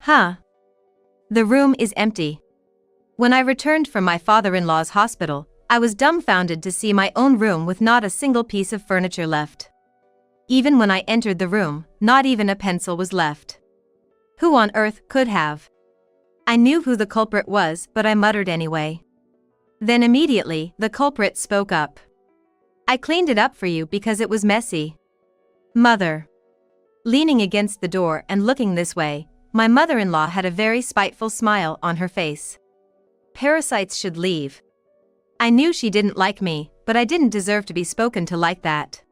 Huh. The room is empty. When I returned from my father-in-law's hospital, I was dumbfounded to see my own room with not a single piece of furniture left. Even when I entered the room, not even a pencil was left. Who on earth could have? I knew who the culprit was, but I muttered anyway. Then immediately, the culprit spoke up. I cleaned it up for you because it was messy. Mother. Leaning against the door and looking this way, my mother-in-law had a very spiteful smile on her face. Parasites should leave. I knew she didn't like me, but I didn't deserve to be spoken to like that.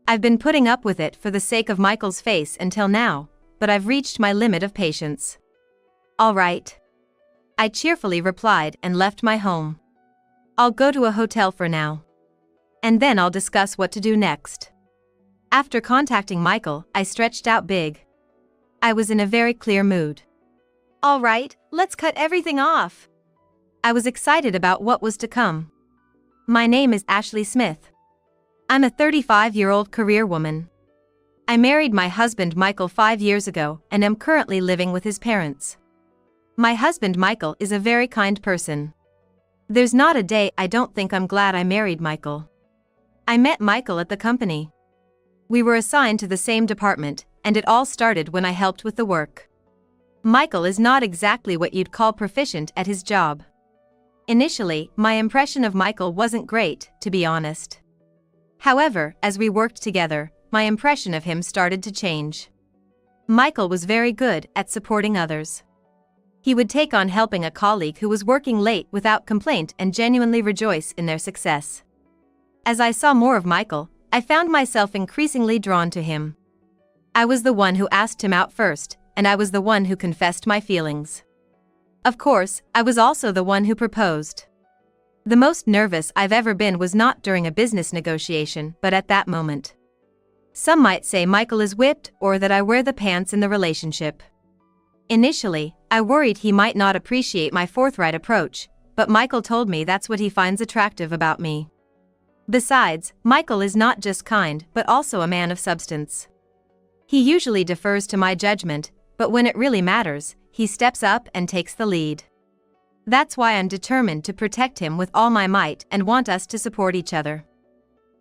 I've been putting up with it for the sake of Michael's face until now, but I've reached my limit of patience. All right. I cheerfully replied and left my home. I'll go to a hotel for now. And then I'll discuss what to do next. After contacting Michael, I stretched out big. I was in a very clear mood. All right, let's cut everything off. I was excited about what was to come. My name is Ashley Smith. I'm a 35-year-old career woman. I married my husband Michael 5 years ago and am currently living with his parents. My husband Michael is a very kind person. There's not a day I don't think I'm glad I married Michael. I met Michael at the company. We were assigned to the same department, and it all started when I helped with the work. Michael is not exactly what you'd call proficient at his job. Initially, my impression of Michael wasn't great, to be honest. However, as we worked together, my impression of him started to change. Michael was very good at supporting others. He would take on helping a colleague who was working late without complaint and genuinely rejoice in their success. As I saw more of Michael, I found myself increasingly drawn to him. I was the one who asked him out first, and I was the one who confessed my feelings. Of course, I was also the one who proposed. The most nervous I've ever been was not during a business negotiation, but at that moment. Some might say Michael is whipped or that I wear the pants in the relationship. Initially, I worried he might not appreciate my forthright approach, but Michael told me that's what he finds attractive about me. Besides, Michael is not just kind but also a man of substance. He usually defers to my judgment, but when it really matters, he steps up and takes the lead. That's why I'm determined to protect him with all my might and want us to support each other.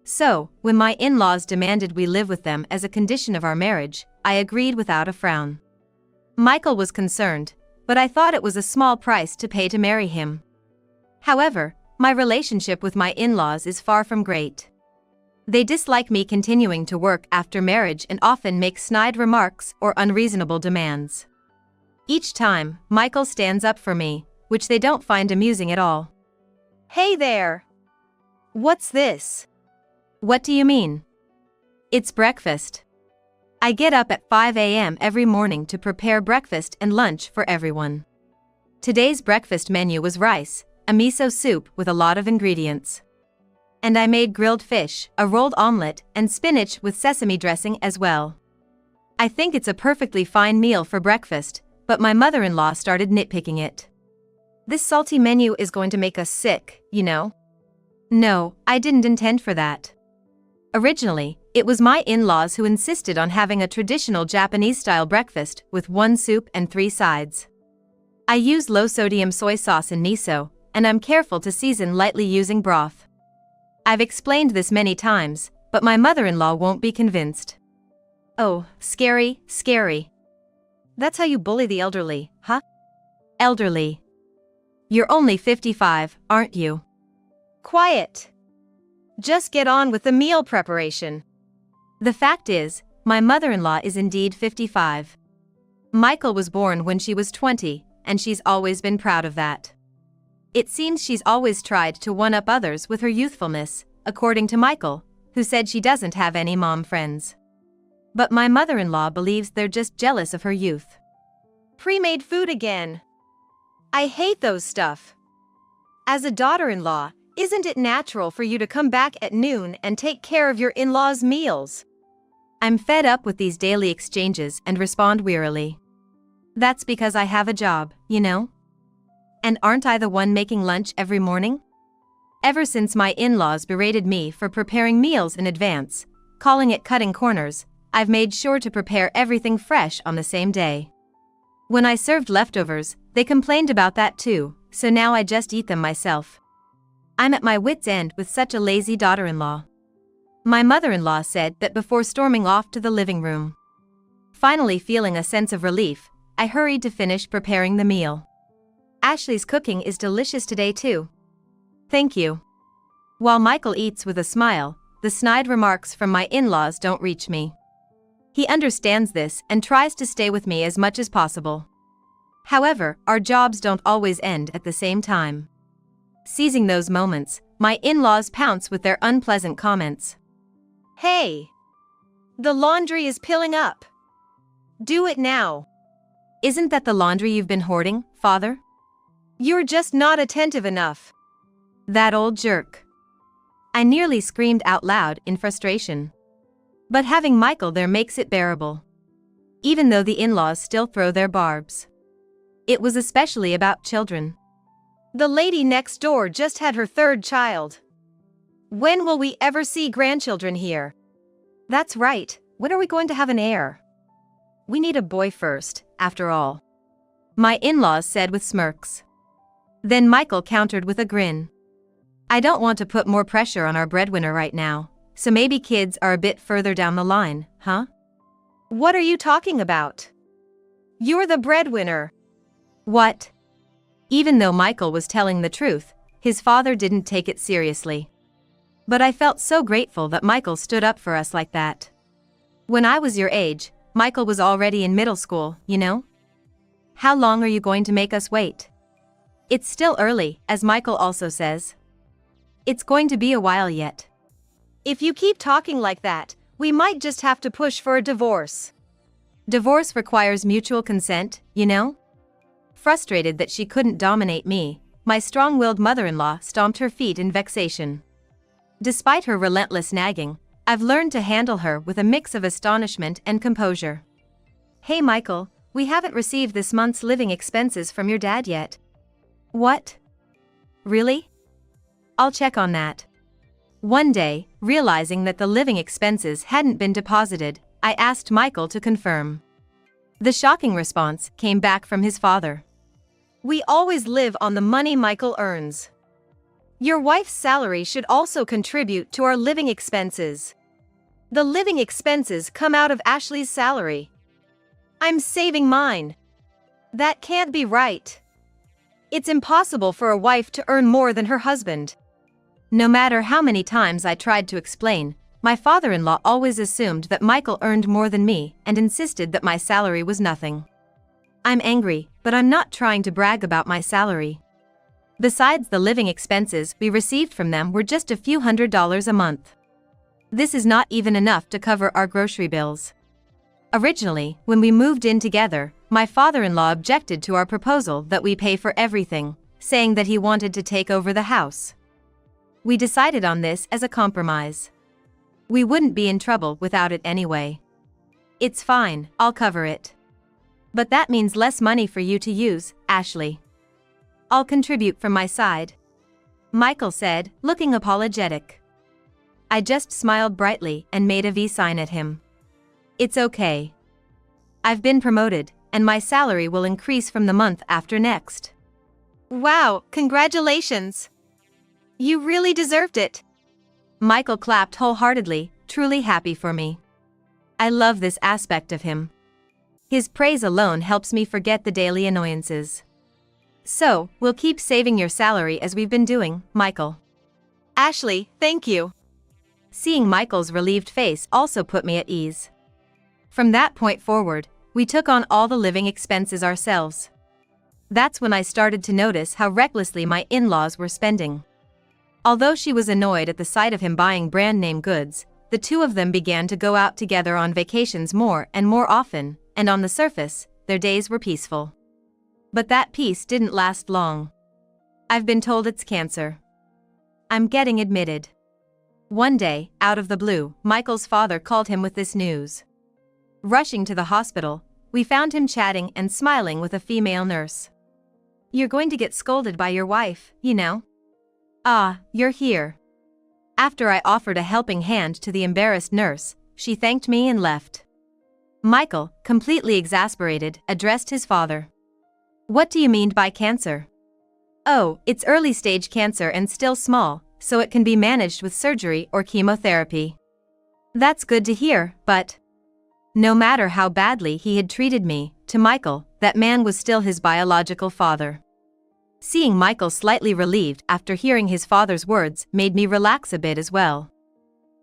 So, when my in-laws demanded we live with them as a condition of our marriage, I agreed without a frown. Michael was concerned, but I thought it was a small price to pay to marry him. However, my relationship with my in-laws is far from great. They dislike me continuing to work after marriage and often make snide remarks or unreasonable demands. Each time, Michael stands up for me, which they don't find amusing at all. Hey there! What's this? What do you mean? It's breakfast. I get up at 5 a.m. every morning to prepare breakfast and lunch for everyone. Today's breakfast menu was rice, a miso soup with a lot of ingredients. And I made grilled fish, a rolled omelette, and spinach with sesame dressing as well. I think it's a perfectly fine meal for breakfast, but my mother-in-law started nitpicking it. This salty menu is going to make us sick, you know? No, I didn't intend for that. Originally, it was my in-laws who insisted on having a traditional Japanese-style breakfast with 1 soup and 3 sides. I use low-sodium soy sauce and miso, and I'm careful to season lightly using broth. I've explained this many times, but my mother-in-law won't be convinced. Oh, scary, scary. That's how you bully the elderly, huh? Elderly. You're only 55, aren't you? Quiet. Just get on with the meal preparation. The fact is, my mother-in-law is indeed 55. Michael was born when she was 20, and she's always been proud of that. It seems she's always tried to one-up others with her youthfulness, according to Michael, who said she doesn't have any mom friends. But my mother-in-law believes they're just jealous of her youth. Pre-made food again. I hate those stuff. As a daughter-in-law, isn't it natural for you to come back at noon and take care of your in-laws' meals? I'm fed up with these daily exchanges and respond wearily. That's because I have a job, you know? And aren't I the one making lunch every morning? Ever since my in-laws berated me for preparing meals in advance, calling it cutting corners, I've made sure to prepare everything fresh on the same day. When I served leftovers, they complained about that too, so now I just eat them myself. I'm at my wit's end with such a lazy daughter-in-law. My mother-in-law said that before storming off to the living room. Finally feeling a sense of relief, I hurried to finish preparing the meal. Ashley's cooking is delicious today too. Thank you. While Michael eats with a smile, the snide remarks from my in-laws don't reach me. He understands this and tries to stay with me as much as possible. However, our jobs don't always end at the same time. Seizing those moments, my in-laws pounce with their unpleasant comments. Hey! The laundry is piling up. Do it now. Isn't that the laundry you've been hoarding, Father? You're just not attentive enough. That old jerk. I nearly screamed out loud in frustration. But having Michael there makes it bearable. Even though the in-laws still throw their barbs. It was especially about children. The lady next door just had her third child. When will we ever see grandchildren here? That's right, when are we going to have an heir? We need a boy first, after all. My in-laws said with smirks. Then Michael countered with a grin. I don't want to put more pressure on our breadwinner right now, so maybe kids are a bit further down the line, huh? What are you talking about? You're the breadwinner. What? Even though Michael was telling the truth, his father didn't take it seriously. But I felt so grateful that Michael stood up for us like that. When I was your age, Michael was already in middle school, you know? How long are you going to make us wait? It's still early, as Michael also says. It's going to be a while yet. If you keep talking like that, we might just have to push for a divorce. Divorce requires mutual consent, you know? Frustrated that she couldn't dominate me, my strong-willed mother-in-law stomped her feet in vexation. Despite her relentless nagging, I've learned to handle her with a mix of astonishment and composure. Hey Michael, we haven't received this month's living expenses from your dad yet. What? Really? I'll check on that. One day, realizing that the living expenses hadn't been deposited, I asked Michael to confirm. The shocking response came back from his father. We always live on the money Michael earns. Your wife's salary should also contribute to our living expenses. The living expenses come out of Ashley's salary. I'm saving mine. That can't be right. It's impossible for a wife to earn more than her husband. No matter how many times I tried to explain, my father-in-law always assumed that Michael earned more than me and insisted that my salary was nothing. I'm angry, but I'm not trying to brag about my salary. Besides, the living expenses we received from them were just a few $100s a month. This is not even enough to cover our grocery bills. Originally, when we moved in together, my father-in-law objected to our proposal that we pay for everything, saying that he wanted to take over the house. We decided on this as a compromise. We wouldn't be in trouble without it anyway. It's fine, I'll cover it. But that means less money for you to use, Ashley. I'll contribute from my side. Michael said, looking apologetic. I just smiled brightly and made a V sign at him. It's okay. I've been promoted, and my salary will increase from the month after next. Wow, congratulations! You really deserved it. Michael clapped wholeheartedly, truly happy for me. I love this aspect of him. His praise alone helps me forget the daily annoyances. So, we'll keep saving your salary as we've been doing, Michael. Ashley, thank you. Seeing Michael's relieved face also put me at ease. From that point forward, we took on all the living expenses ourselves. That's when I started to notice how recklessly my in-laws were spending. Although she was annoyed at the sight of him buying brand-name goods, the two of them began to go out together on vacations more and more often, and on the surface, their days were peaceful. But that peace didn't last long. I've been told it's cancer. I'm getting admitted. One day, out of the blue, Michael's father called him with this news. Rushing to the hospital, we found him chatting and smiling with a female nurse. You're going to get scolded by your wife, you know. Ah, you're here. After I offered a helping hand to the embarrassed nurse, she thanked me and left. Michael, completely exasperated, addressed his father. What do you mean by cancer? Oh, it's early-stage cancer and still small, so it can be managed with surgery or chemotherapy. That's good to hear, but no matter how badly he had treated me, to Michael, that man was still his biological father. Seeing Michael slightly relieved after hearing his father's words made me relax a bit as well.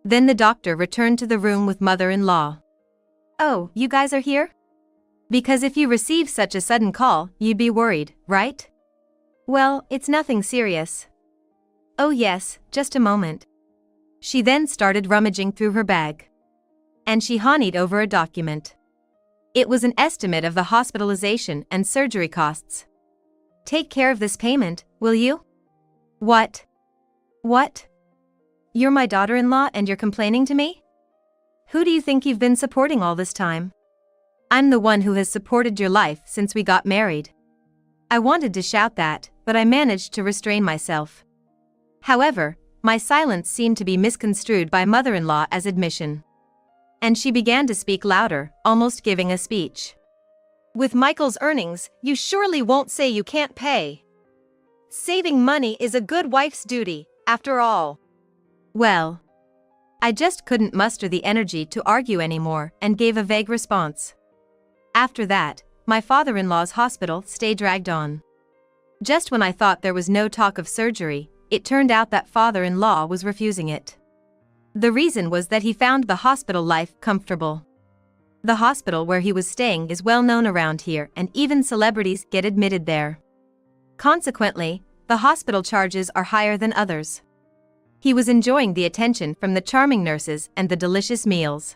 Then the doctor returned to the room with mother-in-law. Oh, you guys are here? Because if you receive such a sudden call, you'd be worried, right? Well, it's nothing serious. Oh yes, just a moment. She then started rummaging through her bag. And she honeyed over a document. It was an estimate of the hospitalization and surgery costs. Take care of this payment, will you? What? What? You're my daughter-in-law and you're complaining to me? Who do you think you've been supporting all this time? I'm the one who has supported your life since we got married. I wanted to shout that, but I managed to restrain myself. However, my silence seemed to be misconstrued by mother-in-law as admission. And she began to speak louder, almost giving a speech. With Michael's earnings, you surely won't say you can't pay. Saving money is a good wife's duty, after all. Well, I just couldn't muster the energy to argue anymore and gave a vague response. After that, my father-in-law's hospital stay dragged on. Just when I thought there was no talk of surgery, it turned out that father-in-law was refusing it. The reason was that he found the hospital life comfortable. The hospital where he was staying is well known around here and even celebrities get admitted there. Consequently, the hospital charges are higher than others. He was enjoying the attention from the charming nurses and the delicious meals.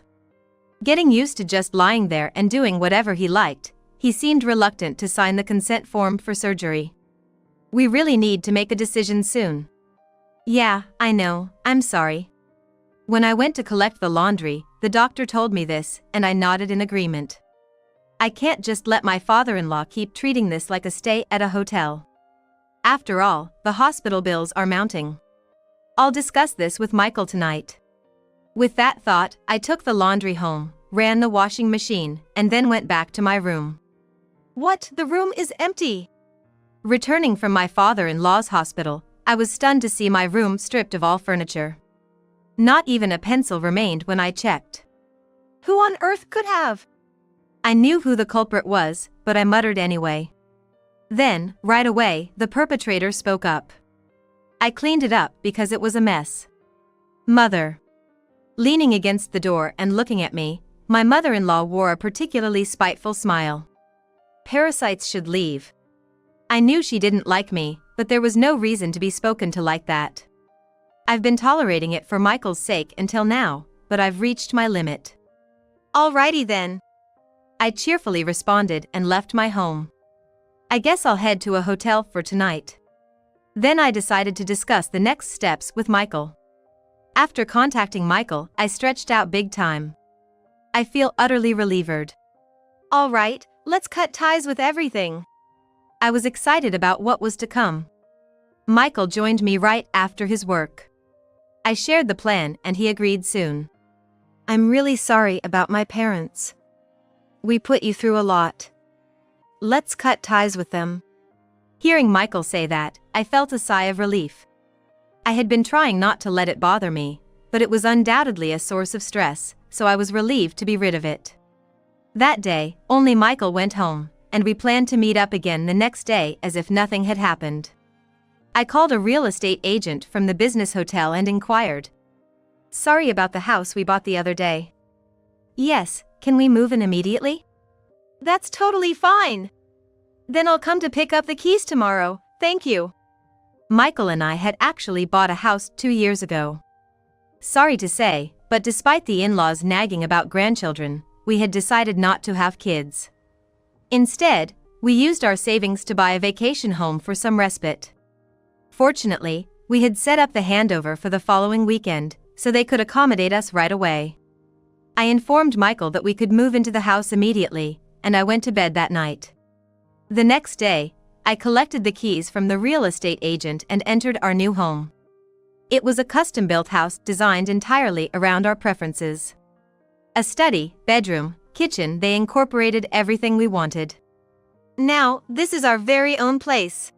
Getting used to just lying there and doing whatever he liked, he seemed reluctant to sign the consent form for surgery. We really need to make a decision soon. Yeah, I know, I'm sorry. When I went to collect the laundry, the doctor told me this, and I nodded in agreement. I can't just let my father-in-law keep treating this like a stay at a hotel. After all, the hospital bills are mounting. I'll discuss this with Michael tonight. With that thought, I took the laundry home, ran the washing machine, and then went back to my room. What? The room is empty! Returning from my father-in-law's hospital, I was stunned to see my room stripped of all furniture. Not even a pencil remained when I checked. Who on earth could have? I knew who the culprit was, but I muttered anyway. Then, right away, the perpetrator spoke up. I cleaned it up because it was a mess. Mother. Leaning against the door and looking at me, my mother-in-law wore a particularly spiteful smile. Parasites should leave. I knew she didn't like me, but there was no reason to be spoken to like that. I've been tolerating it for Michael's sake until now, but I've reached my limit. Alrighty then. I cheerfully responded and left my home. I guess I'll head to a hotel for tonight. Then I decided to discuss the next steps with Michael. After contacting Michael, I stretched out big time. I feel utterly relieved. Alright, let's cut ties with everything. I was excited about what was to come. Michael joined me right after his work. I shared the plan and he agreed soon. I'm really sorry about my parents. We put you through a lot. Let's cut ties with them. Hearing Michael say that, I felt a sigh of relief. I had been trying not to let it bother me, but it was undoubtedly a source of stress, so I was relieved to be rid of it. That day, only Michael went home, and we planned to meet up again the next day as if nothing had happened. I called a real estate agent from the business hotel and inquired. Sorry about the house we bought the other day. Yes, can we move in immediately? That's totally fine. Then I'll come to pick up the keys tomorrow, thank you. Michael and I had actually bought a house 2 years ago. Sorry to say, but despite the in-laws nagging about grandchildren, we had decided not to have kids. Instead, we used our savings to buy a vacation home for some respite. Fortunately, we had set up the handover for the following weekend, so they could accommodate us right away. I informed Michael that we could move into the house immediately, and I went to bed that night. The next day, I collected the keys from the real estate agent and entered our new home. It was a custom-built house designed entirely around our preferences. A study, bedroom, kitchen, they incorporated everything we wanted. Now, this is our very own place.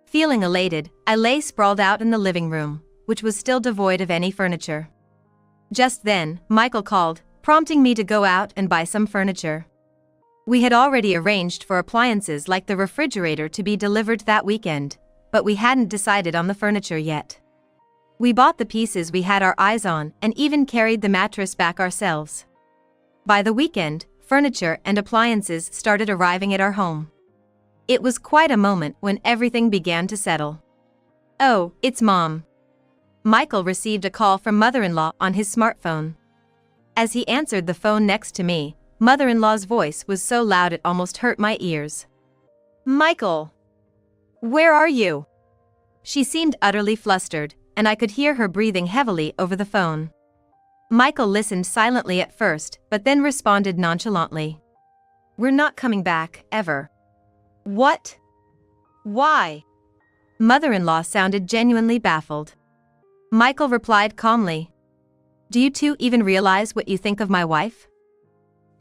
Feeling elated, I lay sprawled out in the living room, which was still devoid of any furniture. Just then, Michael called, prompting me to go out and buy some furniture. We had already arranged for appliances like the refrigerator to be delivered that weekend, but we hadn't decided on the furniture yet. We bought the pieces we had our eyes on and even carried the mattress back ourselves. By the weekend, furniture and appliances started arriving at our home. It was quite a moment when everything began to settle. "Oh, it's Mom." Michael received a call from mother-in-law on his smartphone. As he answered the phone next to me, mother-in-law's voice was so loud it almost hurt my ears. "Michael! Where are you?" She seemed utterly flustered, and I could hear her breathing heavily over the phone. Michael listened silently at first, but then responded nonchalantly. "We're not coming back, ever." "What? Why?" Mother-in-law sounded genuinely baffled. Michael replied calmly. "Do you two even realize what you think of my wife?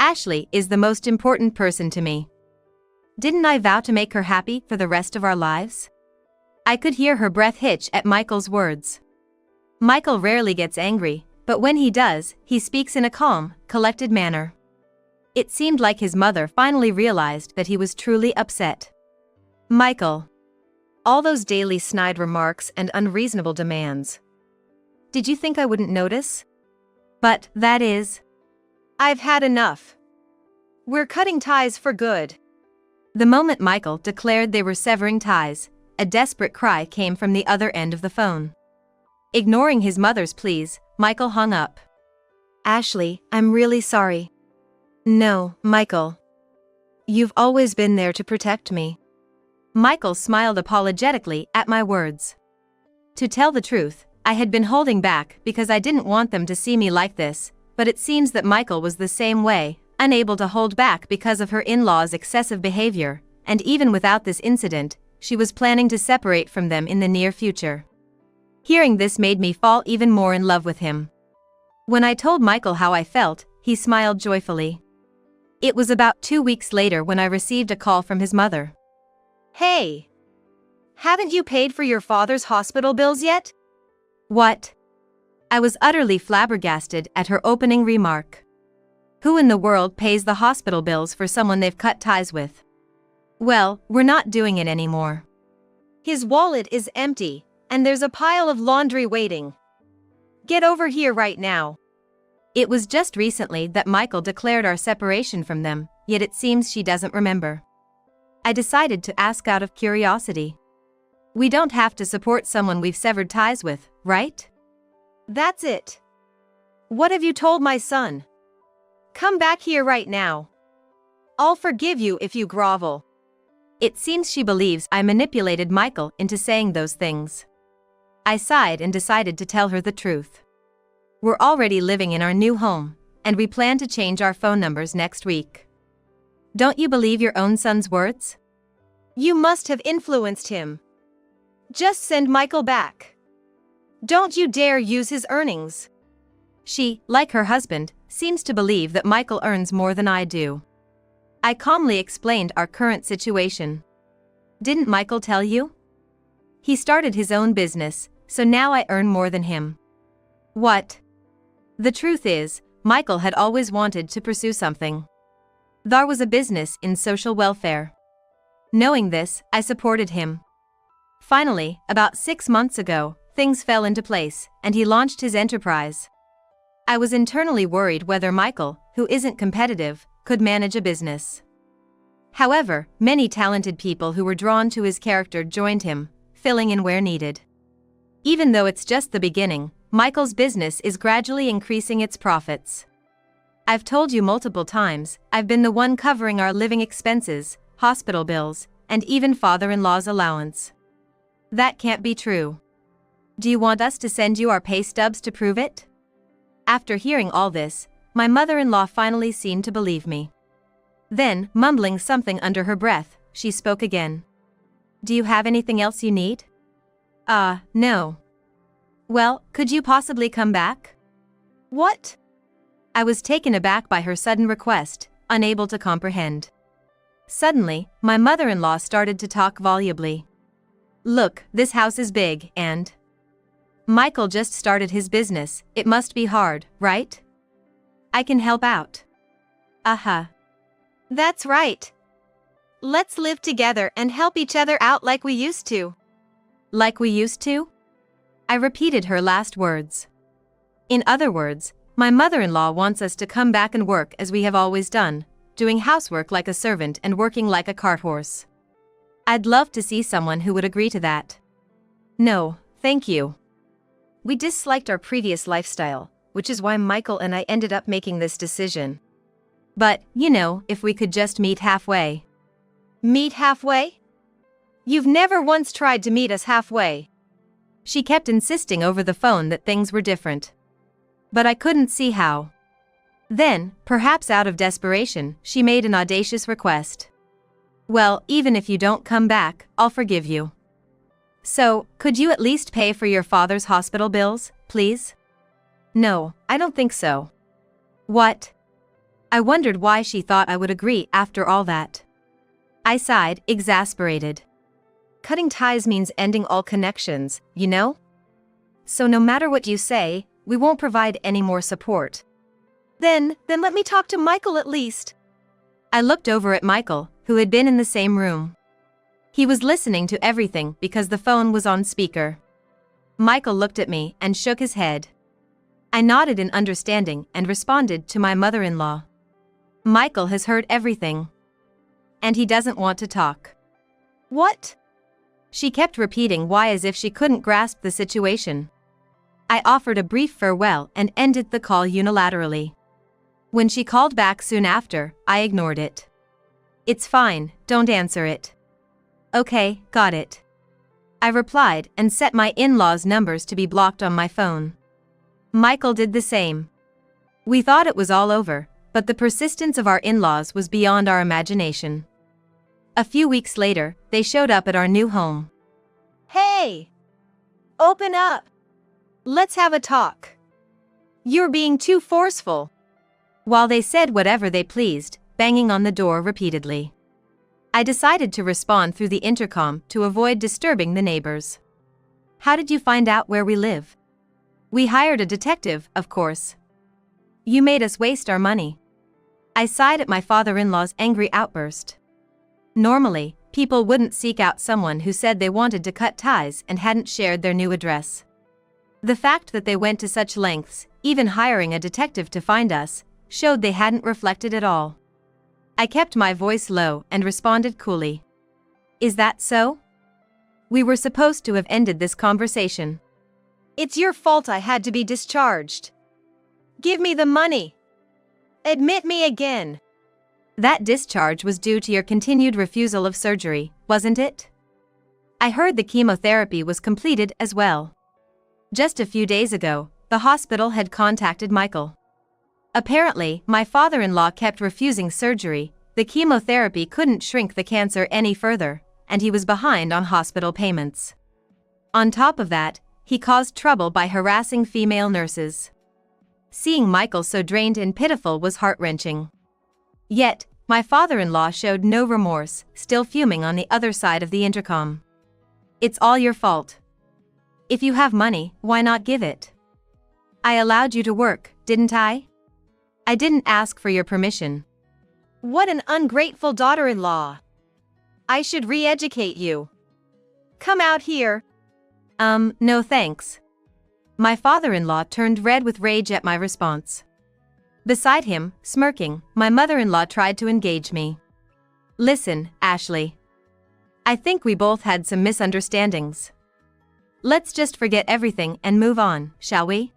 Ashley is the most important person to me. Didn't I vow to make her happy for the rest of our lives?" I could hear her breath hitch at Michael's words. Michael rarely gets angry, but when he does, he speaks in a calm, collected manner. It seemed like his mother finally realized that he was truly upset. "Michael. All those daily snide remarks and unreasonable demands. Did you think I wouldn't notice? But, that is. I've had enough. We're cutting ties for good." The moment Michael declared they were severing ties, a desperate cry came from the other end of the phone. Ignoring his mother's pleas, Michael hung up. "Ashley, I'm really sorry." "No, Michael. You've always been there to protect me." Michael smiled apologetically at my words. To tell the truth, I had been holding back because I didn't want them to see me like this, but it seems that Michael was the same way, unable to hold back because of her in-laws' excessive behavior, and even without this incident, she was planning to separate from them in the near future. Hearing this made me fall even more in love with him. When I told Michael how I felt, he smiled joyfully. It was about 2 weeks later when I received a call from his mother. "Hey! Haven't you paid for your father's hospital bills yet?" "What?" I was utterly flabbergasted at her opening remark. Who in the world pays the hospital bills for someone they've cut ties with? "Well, we're not doing it anymore. His wallet is empty, and there's a pile of laundry waiting. Get over here right now." It was just recently that Michael declared our separation from them, yet it seems she doesn't remember. I decided to ask out of curiosity. We don't have to support someone we've severed ties with, right? "That's it. What have you told my son? Come back here right now. I'll forgive you if you grovel." It seems she believes I manipulated Michael into saying those things. I sighed and decided to tell her the truth. We're already living in our new home, and we plan to change our phone numbers next week. Don't you believe your own son's words? You must have influenced him. Just send Michael back. Don't you dare use his earnings. She, like her husband, seems to believe that Michael earns more than I do. I calmly explained our current situation. Didn't Michael tell you? He started his own business, so now I earn more than him. What? The truth is, Michael had always wanted to pursue something. There was a business in social welfare. Knowing this, I supported him. Finally, about 6 months ago, things fell into place, and he launched his enterprise. I was internally worried whether Michael, who isn't competitive, could manage a business. However, many talented people who were drawn to his character joined him, filling in where needed. Even though it's just the beginning, Michael's business is gradually increasing its profits. I've told you multiple times, I've been the one covering our living expenses, hospital bills, and even father-in-law's allowance. That can't be true. Do you want us to send you our pay stubs to prove it? After hearing all this, my mother-in-law finally seemed to believe me. Then, mumbling something under her breath, she spoke again. Do you have anything else you need? No. Well, could you possibly come back? What? I I was taken aback by her sudden request, unable to comprehend. Suddenly, my mother-in-law started to talk volubly. Look, this house is big, and Michael just started his business, it must be hard, right? I can help out. That's right. Let's live together and help each other out like we used to. Like we used to? I repeated her last words. In other words, my mother-in-law wants us to come back and work as we have always done, doing housework like a servant and working like a cart horse. I'd love to see someone who would agree to that. No, thank you. We disliked our previous lifestyle, which is why Michael and I ended up making this decision. But, if we could just meet halfway. Meet halfway? You've never once tried to meet us halfway. She kept insisting over the phone that things were different. But I couldn't see how. Then, perhaps out of desperation, she made an audacious request. Well, even if you don't come back, I'll forgive you. So, could you at least pay for your father's hospital bills, please? No, I don't think so. What? I wondered why she thought I would agree after all that. I sighed, exasperated. Cutting ties means ending all connections, you know? So no matter what you say, we won't provide any more support. Then let me talk to Michael at least. I looked over at Michael, who had been in the same room. He was listening to everything because the phone was on speaker. Michael looked at me and shook his head. I nodded in understanding and responded to my mother-in-law. Michael has heard everything. And he doesn't want to talk. What? She kept repeating why as if she couldn't grasp the situation. I offered a brief farewell and ended the call unilaterally. When she called back soon after, I ignored it. It's fine, don't answer it. Okay, got it. I replied and set my in-laws' numbers to be blocked on my phone. Michael did the same. We thought it was all over, but the persistence of our in-laws was beyond our imagination. A few weeks later, they showed up at our new home. Hey! Open up! Let's have a talk. You're being too forceful. While they said whatever they pleased, banging on the door repeatedly. I decided to respond through the intercom to avoid disturbing the neighbors. How did you find out where we live? We hired a detective, of course. You made us waste our money. I sighed at my father-in-law's angry outburst. Normally, people wouldn't seek out someone who said they wanted to cut ties and hadn't shared their new address. The fact that they went to such lengths, even hiring a detective to find us, showed they hadn't reflected at all. I kept my voice low and responded coolly. Is that so? We were supposed to have ended this conversation. It's your fault I had to be discharged. Give me the money. Admit me again. That discharge was due to your continued refusal of surgery, wasn't it? I heard the chemotherapy was completed as well. Just a few days ago, the hospital had contacted Michael. Apparently, my father-in-law kept refusing surgery, the chemotherapy couldn't shrink the cancer any further, and he was behind on hospital payments. On top of that, he caused trouble by harassing female nurses. Seeing Michael so drained and pitiful was heart-wrenching. Yet, my father-in-law showed no remorse, still fuming on the other side of the intercom. It's all your fault. If you have money, why not give it? I allowed you to work, didn't I? I didn't ask for your permission. What an ungrateful daughter-in-law. I should re-educate you. Come out here. No thanks. My father-in-law turned red with rage at my response. Beside him, smirking, my mother-in-law tried to engage me. Listen, Ashley. I think we both had some misunderstandings. Let's just forget everything and move on, shall we?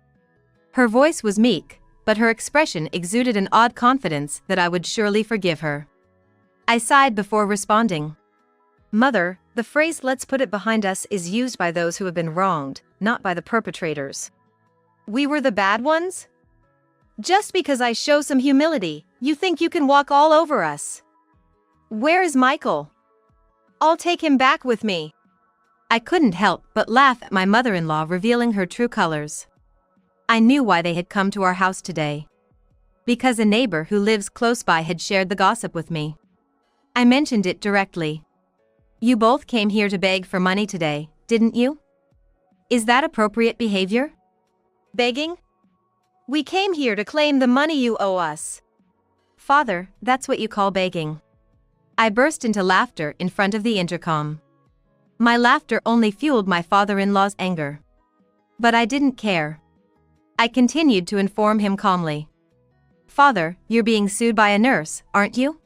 Her voice was meek, but her expression exuded an odd confidence that I would surely forgive her. I sighed before responding. Mother, the phrase "let's put it behind us" is used by those who have been wronged, not by the perpetrators. We were the bad ones? Just because I show some humility, you think you can walk all over us? Where is Michael? I'll take him back with me. I couldn't help but laugh at my mother-in-law revealing her true colors. I knew why they had come to our house today. Because a neighbor who lives close by had shared the gossip with me. I mentioned it directly. You both came here to beg for money today, didn't you? Is that appropriate behavior? Begging? We came here to claim the money you owe us. Father, that's what you call begging. I burst into laughter in front of the intercom. My laughter only fueled my father-in-law's anger. But I didn't care. I continued to inform him calmly. Father, you're being sued by a nurse, aren't you?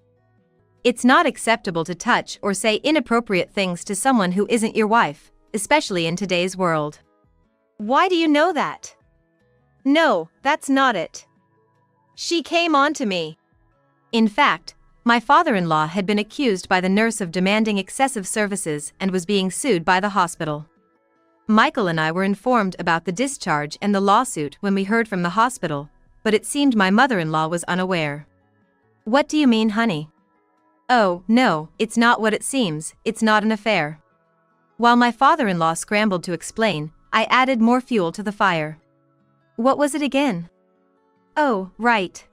It's not acceptable to touch or say inappropriate things to someone who isn't your wife, especially in today's world. Why do you know that? No, that's not it. She came on to me. In fact, my father-in-law had been accused by the nurse of demanding excessive services and was being sued by the hospital. Michael and I were informed about the discharge and the lawsuit when we heard from the hospital, but it seemed my mother-in-law was unaware. What do you mean, honey? Oh, no, it's not what it seems, it's not an affair. While my father-in-law scrambled to explain, I added more fuel to the fire. What was it again? Oh, right.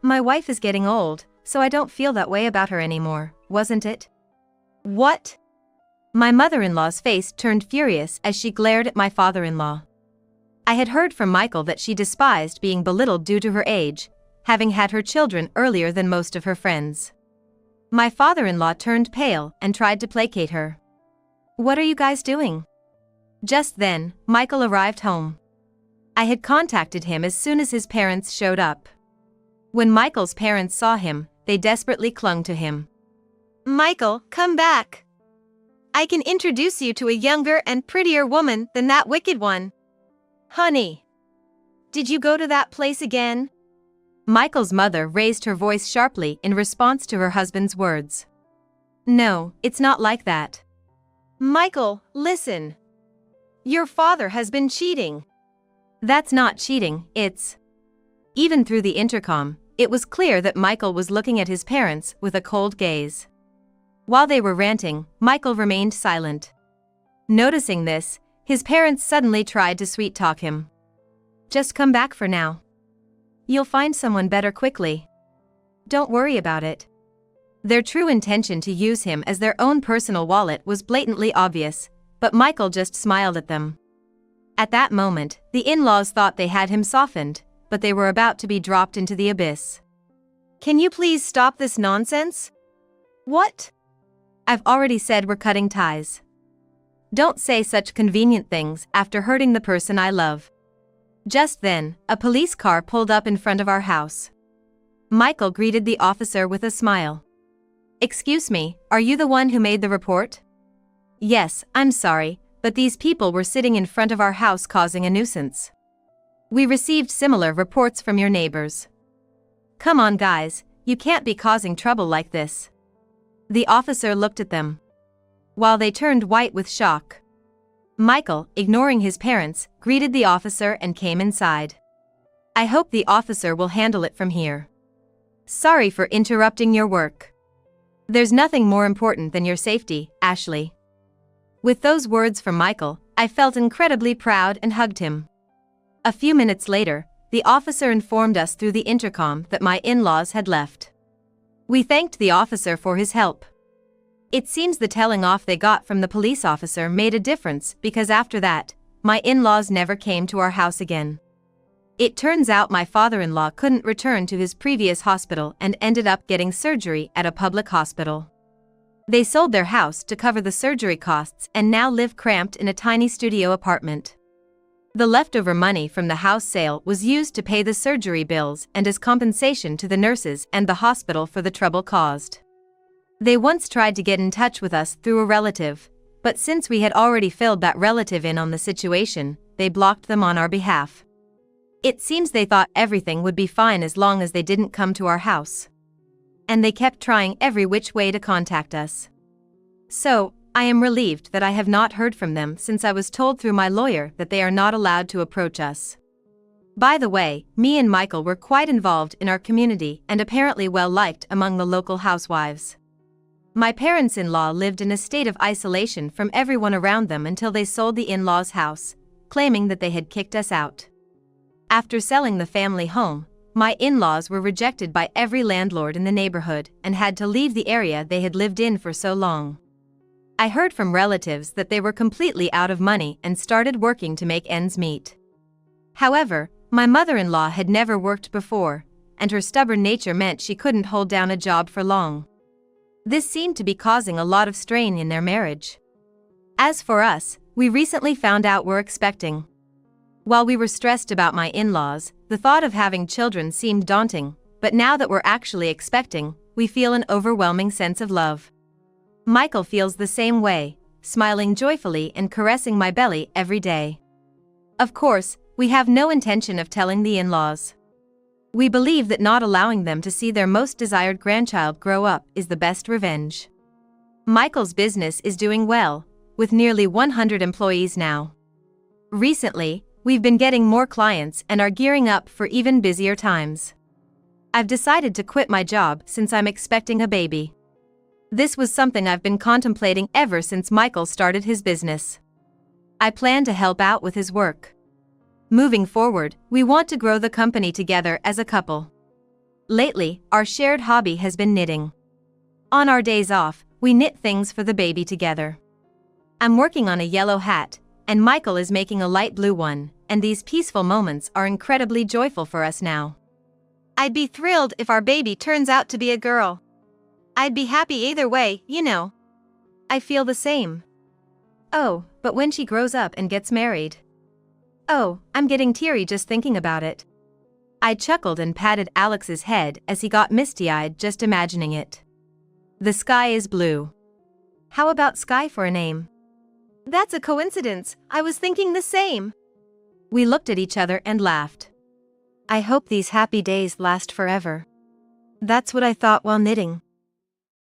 My wife is getting old, so I don't feel that way about her anymore, wasn't it? What? My mother-in-law's face turned furious as she glared at my father-in-law. I had heard from Michael that she despised being belittled due to her age, having had her children earlier than most of her friends. My father-in-law turned pale and tried to placate her. What are you guys doing? Just then, Michael arrived home. I had contacted him as soon as his parents showed up. When Michael's parents saw him, they desperately clung to him. Michael, come back. I can introduce you to a younger and prettier woman than that wicked one. Honey, did you go to that place again? Michael's mother raised her voice sharply in response to her husband's words. No, it's not like that. Michael, listen. Your father has been cheating. That's not cheating, it's... Even through the intercom, it was clear that Michael was looking at his parents with a cold gaze. While they were ranting, Michael remained silent. Noticing this, his parents suddenly tried to sweet-talk him. Just come back for now. You'll find someone better quickly. Don't worry about it. Their true intention to use him as their own personal wallet was blatantly obvious, but Michael just smiled at them. At that moment, the in-laws thought they had him softened, but they were about to be dropped into the abyss. Can you please stop this nonsense? What? I've already said we're cutting ties. Don't say such convenient things after hurting the person I love. Just then, a police car pulled up in front of our house. Michael greeted the officer with a smile. Excuse me, are you the one who made the report? Yes, I'm sorry, but these people were sitting in front of our house causing a nuisance. We received similar reports from your neighbors. Come on guys, you can't be causing trouble like this. The officer looked at them. While they turned white with shock. Michael, ignoring his parents, greeted the officer and came inside. I hope the officer will handle it from here. Sorry for interrupting your work. There's nothing more important than your safety, Ashley. With those words from Michael, I felt incredibly proud and hugged him. A few minutes later, the officer informed us through the intercom that my in-laws had left. We thanked the officer for his help. It seems the telling off they got from the police officer made a difference because after that, my in-laws never came to our house again. It turns out my father-in-law couldn't return to his previous hospital and ended up getting surgery at a public hospital. They sold their house to cover the surgery costs and now live cramped in a tiny studio apartment. The leftover money from the house sale was used to pay the surgery bills and as compensation to the nurses and the hospital for the trouble caused. They once tried to get in touch with us through a relative, but since we had already filled that relative in on the situation, they blocked them on our behalf. It seems they thought everything would be fine as long as they didn't come to our house. And they kept trying every which way to contact us. So, I am relieved that I have not heard from them since I was told through my lawyer that they are not allowed to approach us. By the way, me and Michael were quite involved in our community and apparently well liked among the local housewives. My parents-in-law lived in a state of isolation from everyone around them until they sold the in-laws' house, claiming that they had kicked us out. After selling the family home, my in-laws were rejected by every landlord in the neighborhood and had to leave the area they had lived in for so long. I heard from relatives that they were completely out of money and started working to make ends meet. However, my mother-in-law had never worked before, and her stubborn nature meant she couldn't hold down a job for long. This seemed to be causing a lot of strain in their marriage. As for us, we recently found out we're expecting. While we were stressed about my in-laws, the thought of having children seemed daunting, but now that we're actually expecting, we feel an overwhelming sense of love. Michael feels the same way, smiling joyfully and caressing my belly every day. Of course, we have no intention of telling the in-laws. We believe that not allowing them to see their most desired grandchild grow up is the best revenge. Michael's business is doing well, with nearly 100 employees now. Recently, we've been getting more clients and are gearing up for even busier times. I've decided to quit my job since I'm expecting a baby. This was something I've been contemplating ever since Michael started his business. I plan to help out with his work. Moving forward, we want to grow the company together as a couple. Lately, our shared hobby has been knitting. On our days off, we knit things for the baby together. I'm working on a yellow hat, and Michael is making a light blue one, and these peaceful moments are incredibly joyful for us now. I'd be thrilled if our baby turns out to be a girl. I'd be happy either way, you know. I feel the same. Oh, but when she grows up and gets married. Oh, I'm getting teary just thinking about it. I chuckled and patted Alex's head as he got misty-eyed just imagining it. The sky is blue. How about Sky for a name? That's a coincidence, I was thinking the same. We looked at each other and laughed. I hope these happy days last forever. That's what I thought while knitting.